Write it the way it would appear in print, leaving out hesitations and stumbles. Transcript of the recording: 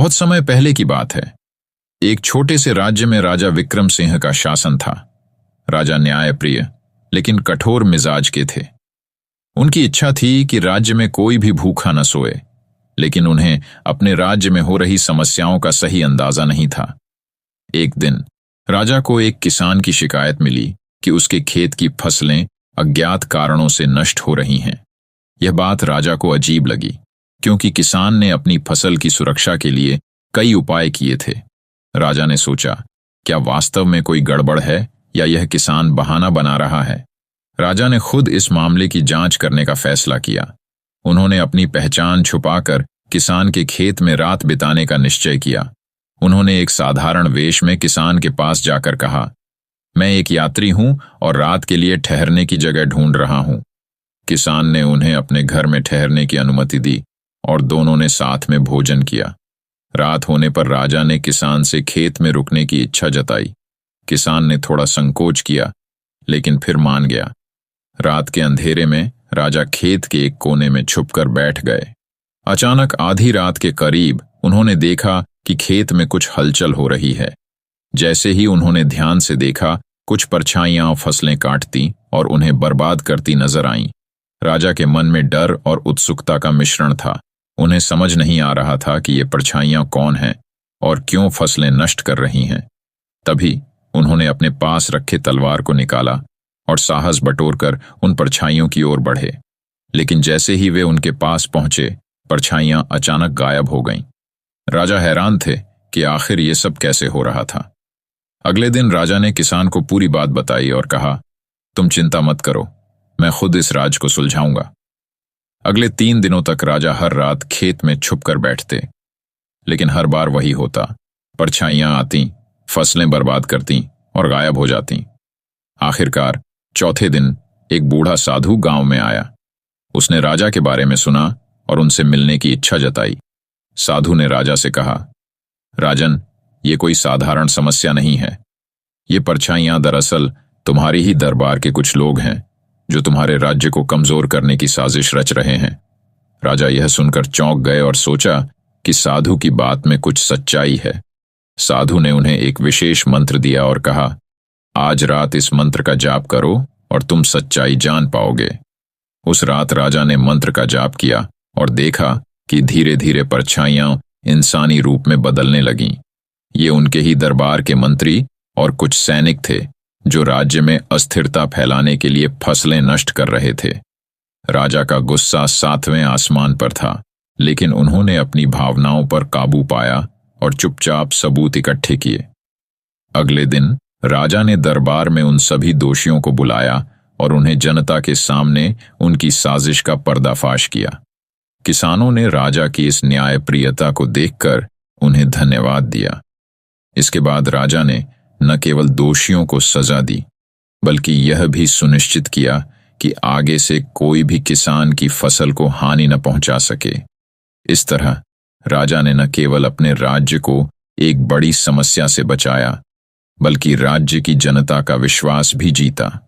बहुत समय पहले की बात है। एक छोटे से राज्य में राजा विक्रम सिंह का शासन था। राजा न्यायप्रिय लेकिन कठोर मिजाज के थे। उनकी इच्छा थी कि राज्य में कोई भी भूखा न सोए, लेकिन उन्हें अपने राज्य में हो रही समस्याओं का सही अंदाजा नहीं था। एक दिन राजा को एक किसान की शिकायत मिली कि उसके खेत की फसलें अज्ञात कारणों से नष्ट हो रही हैं। यह बात राजा को अजीब लगी, क्योंकि किसान ने अपनी फसल की सुरक्षा के लिए कई उपाय किए थे। राजा ने सोचा, क्या वास्तव में कोई गड़बड़ है या यह किसान बहाना बना रहा है? राजा ने खुद इस मामले की जांच करने का फैसला किया। उन्होंने अपनी पहचान छुपाकर किसान के खेत में रात बिताने का निश्चय किया। उन्होंने एक साधारण वेश में किसान के पास जाकर कहा, मैं एक यात्री हूं और रात के लिए ठहरने की जगह ढूंढ रहा हूं। किसान ने उन्हें अपने घर में ठहरने की अनुमति दी और दोनों ने साथ में भोजन किया। रात होने पर राजा ने किसान से खेत में रुकने की इच्छा जताई। किसान ने थोड़ा संकोच किया, लेकिन फिर मान गया। रात के अंधेरे में राजा खेत के एक कोने में छुपकर बैठ गए। अचानक आधी रात के करीब उन्होंने देखा कि खेत में कुछ हलचल हो रही है। जैसे ही उन्होंने ध्यान से देखा, कुछ परछाइयां फसलें काटती और उन्हें बर्बाद करती नजर आईं। राजा के मन में डर और उत्सुकता का मिश्रण था। उन्हें समझ नहीं आ रहा था कि ये परछाइयां कौन हैं और क्यों फसलें नष्ट कर रही हैं। तभी उन्होंने अपने पास रखे तलवार को निकाला और साहस बटोरकर उन परछाइयों की ओर बढ़े। लेकिन जैसे ही वे उनके पास पहुंचे, परछाइयां अचानक गायब हो गईं। राजा हैरान थे कि आखिर ये सब कैसे हो रहा था। अगले दिन राजा ने किसान को पूरी बात बताई और कहा, तुम चिंता मत करो, मैं खुद इस राज को सुलझाऊंगा। अगले 3 दिनों तक राजा हर रात खेत में छुपकर बैठते, लेकिन हर बार वही होता। परछाइयां आती, फसलें बर्बाद करती और गायब हो जाती। आखिरकार चौथे दिन एक बूढ़ा साधु गांव में आया। उसने राजा के बारे में सुना और उनसे मिलने की इच्छा जताई। साधु ने राजा से कहा, राजन, ये कोई साधारण समस्या नहीं है। ये परछाइयां दरअसल तुम्हारी ही दरबार के कुछ लोग हैं जो तुम्हारे राज्य को कमजोर करने की साजिश रच रहे हैं। राजा यह सुनकर चौंक गए और सोचा कि साधु की बात में कुछ सच्चाई है। साधु ने उन्हें एक विशेष मंत्र दिया और कहा, आज रात इस मंत्र का जाप करो और तुम सच्चाई जान पाओगे। उस रात राजा ने मंत्र का जाप किया और देखा कि धीरे धीरे परछाइयां इंसानी रूप में बदलने लगीं। ये उनके ही दरबार के मंत्री और कुछ सैनिक थे जो राज्य में अस्थिरता फैलाने के लिए फसलें नष्ट कर रहे थे। राजा का गुस्सा 7वें आसमान पर था, लेकिन उन्होंने अपनी भावनाओं पर काबू पाया और चुपचाप सबूत इकट्ठे किए। अगले दिन राजा ने दरबार में उन सभी दोषियों को बुलाया और उन्हें जनता के सामने उनकी साजिश का पर्दाफाश किया। किसानों ने राजा की इस न्यायप्रियता को देखकर उन्हें धन्यवाद दिया। इसके बाद राजा ने न केवल दोषियों को सजा दी, बल्कि यह भी सुनिश्चित किया कि आगे से कोई भी किसान की फसल को हानि न पहुंचा सके। इस तरह राजा ने न केवल अपने राज्य को एक बड़ी समस्या से बचाया, बल्कि राज्य की जनता का विश्वास भी जीता।